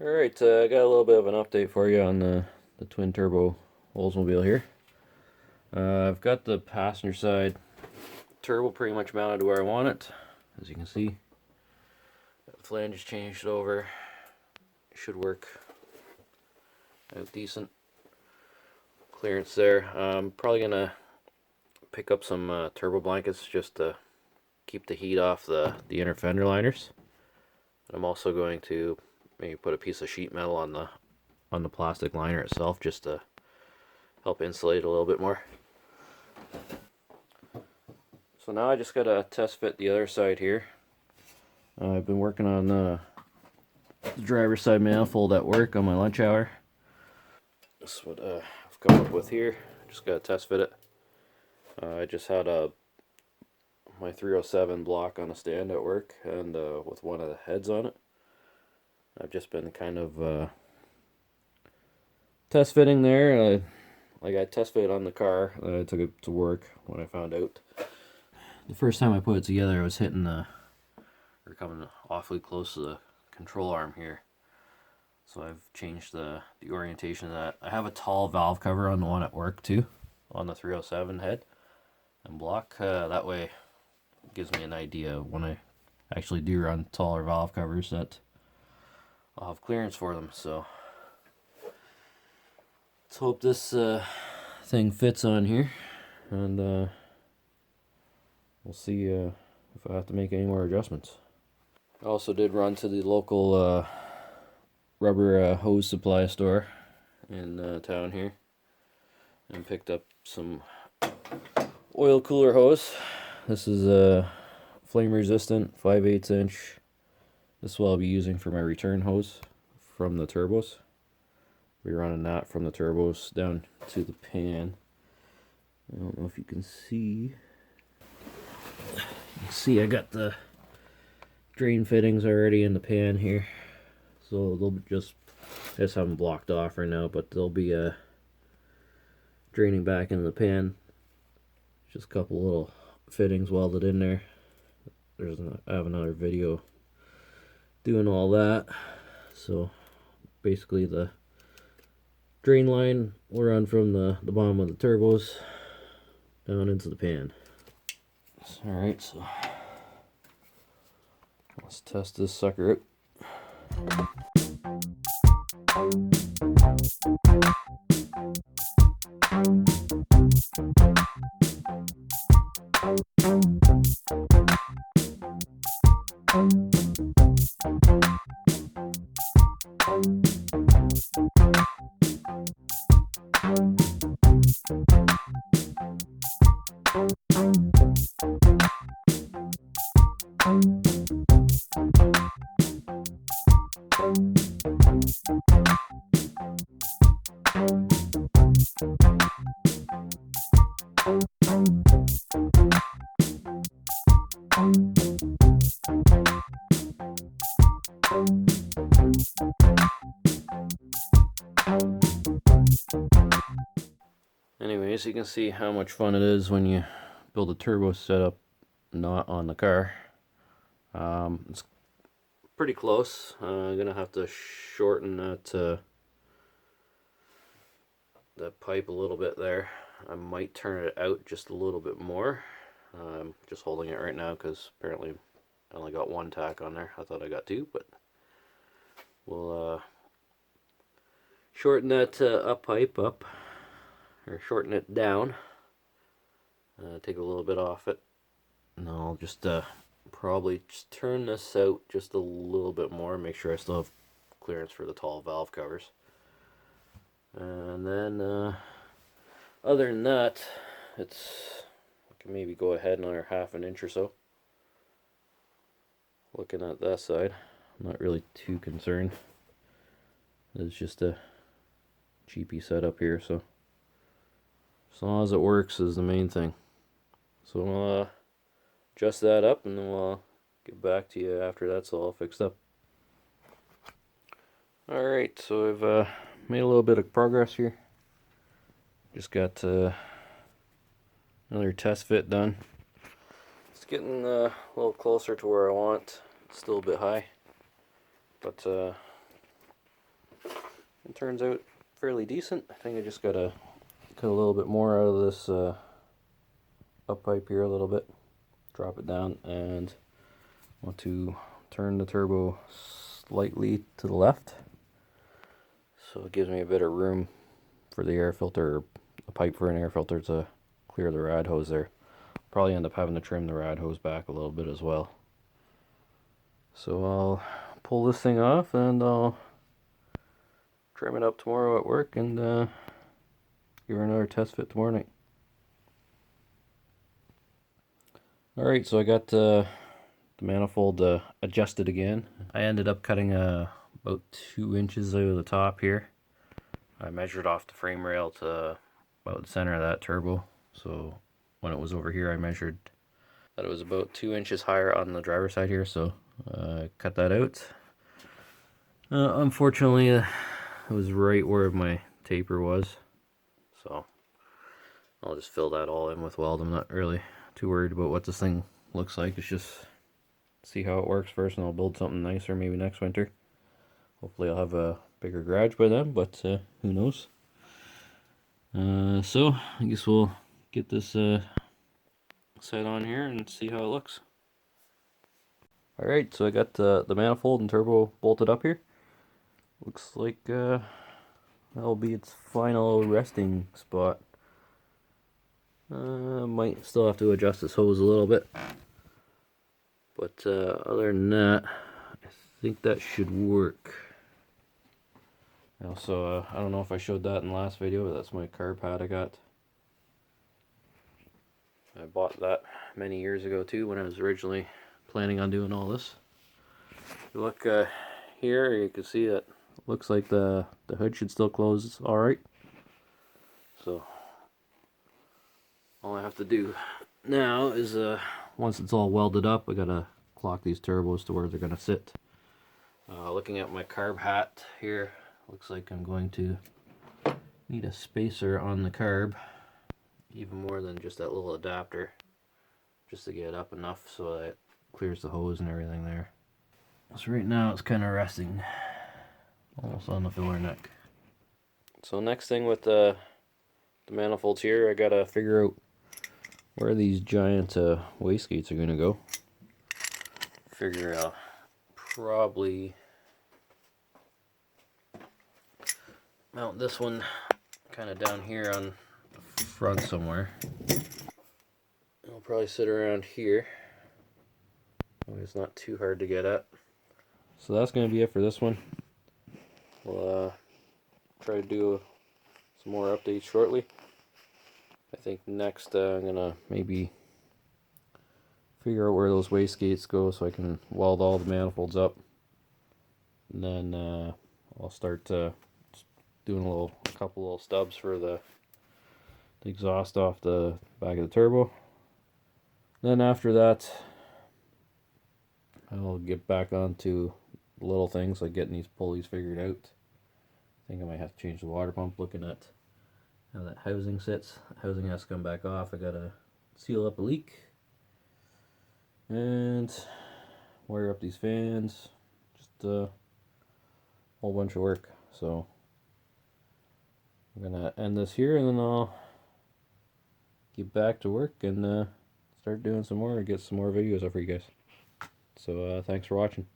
Alright, I got a little bit of an update for you on the twin turbo Oldsmobile here. I've got the passenger side turbo pretty much mounted where I want it. As you can see, the flange is changed over. Should work out decent. Clearance there. I'm probably gonna pick up some turbo blankets just to keep the heat off the inner fender liners. And I'm also going to maybe put a piece of sheet metal on the plastic liner itself just to help insulate a little bit more. So now I just gotta test fit the other side here. I've been working on the driver's side manifold at work on my lunch hour. This is what I've come up with here. Just gotta test fit it. I just had my 307 block on a stand at work and with one of the heads on it. I've just been kind of test fitting there. Like I test fit on the car. I took it to work when I found out. The first time I put it together, I was hitting or coming awfully close to the control arm here. So I've changed the orientation of that. I have a tall valve cover on the one at work too, on the 307 head and block. That way it gives me an idea when I actually do run taller valve covers that I'll have clearance for them. So let's hope this thing fits on here, and we'll see if I have to make any more adjustments. I also did run to the local rubber hose supply store in town here and picked up some oil cooler hose. This is a flame resistant 5/8 inch. This is what I'll be using for my return hose from the turbos. We're running that from the turbos down to the pan. I don't know if you can see. See, I got the drain fittings already in the pan here, so they'll just, I just have them blocked off right now, but they'll be draining back into the pan. Just a couple little fittings welded in there. I have another video doing all that. So basically the drain line will run from the bottom of the turbos down into the pan. Alright, so let's test this sucker out. Anyways, you can see how much fun it is when you build a turbo setup not on the car. It's pretty close. I'm gonna have to shorten that pipe a little bit there. I might turn it out just a little bit more. I'm just holding it right now because apparently I only got one tack on there. I thought I got two, but we'll shorten that up pipe up, or shorten it down. Take a little bit off it, and I'll just probably just turn this out just a little bit more. Make sure I still have clearance for the tall valve covers, and then other than that, I can maybe go ahead another half an inch or so. Looking at that side, I'm not really too concerned. It's just a cheapy setup here, so as long as it works is the main thing. So we'll adjust that up, and then we'll get back to you after that's all fixed up. Alright, so I've made a little bit of progress here. Just got another test fit done. It's getting a little closer to where I want. It's still a bit high, but It turns out fairly decent. I think I just gotta cut a little bit more out of this up pipe here a little bit, drop it down, and want to turn the turbo slightly to the left so it gives me a bit of room for the air filter, or a pipe for an air filter, to clear the rad hose there. Probably end up having to trim the rad hose back a little bit as well. So I'll pull this thing off and I'll trim it up tomorrow at work and give her another test fit tomorrow night. Alright, so I got the manifold adjusted again. I ended up cutting about 2 inches out of the top here. I measured off the frame rail to about the center of that turbo. So when it was over here, I measured that it was about 2 inches higher on the driver's side here, so cut that out. Unfortunately, it was right where my taper was, so I'll just fill that all in with weld. I'm not really too worried about what this thing looks like. It's just see how it works first, and I'll build something nicer maybe next winter. Hopefully I'll have a bigger garage by then, but who knows. So I guess we'll get this set on here and see how it looks. Alright, so I got the manifold and turbo bolted up here. Looks like that'll be its final resting spot. Might still have to adjust this hose a little bit, but other than that, I think that should work. Also, I don't know if I showed that in the last video, but that's my carb pad I got. I bought that many years ago too, when I was originally planning on doing all this. If you look here, you can see that it looks like the hood should still close alright. So all I have to do now is once it's all welded up, I gotta clock these turbos to where they're gonna sit. Looking at my carb hat here, looks like I'm going to need a spacer on the carb, even more than just that little adapter, just to get it up enough so that it clears the hose and everything there. So right now it's kind of resting almost on the filler neck. So next thing with the manifolds here, I gotta figure out where these giant wastegates are gonna go. Figure out probably mount this one kind of down here on the front somewhere. It'll probably sit around here. It's not too hard to get at. So that's going to be it for this one. We'll try to do some more updates shortly. I think next I'm going to maybe figure out where those wastegates go so I can weld all the manifolds up. And then I'll start doing a couple little stubs for the exhaust off the back of the turbo. Then after that, I'll get back onto little things like getting these pulleys figured out. I think I might have to change the water pump, looking at how that housing sits. The housing has to come back off. I gotta seal up a leak and wire up these fans. Just a whole bunch of work. So I'm gonna end this here, and then I'll get back to work and start doing some more, get some more videos up for you guys. So thanks for watching.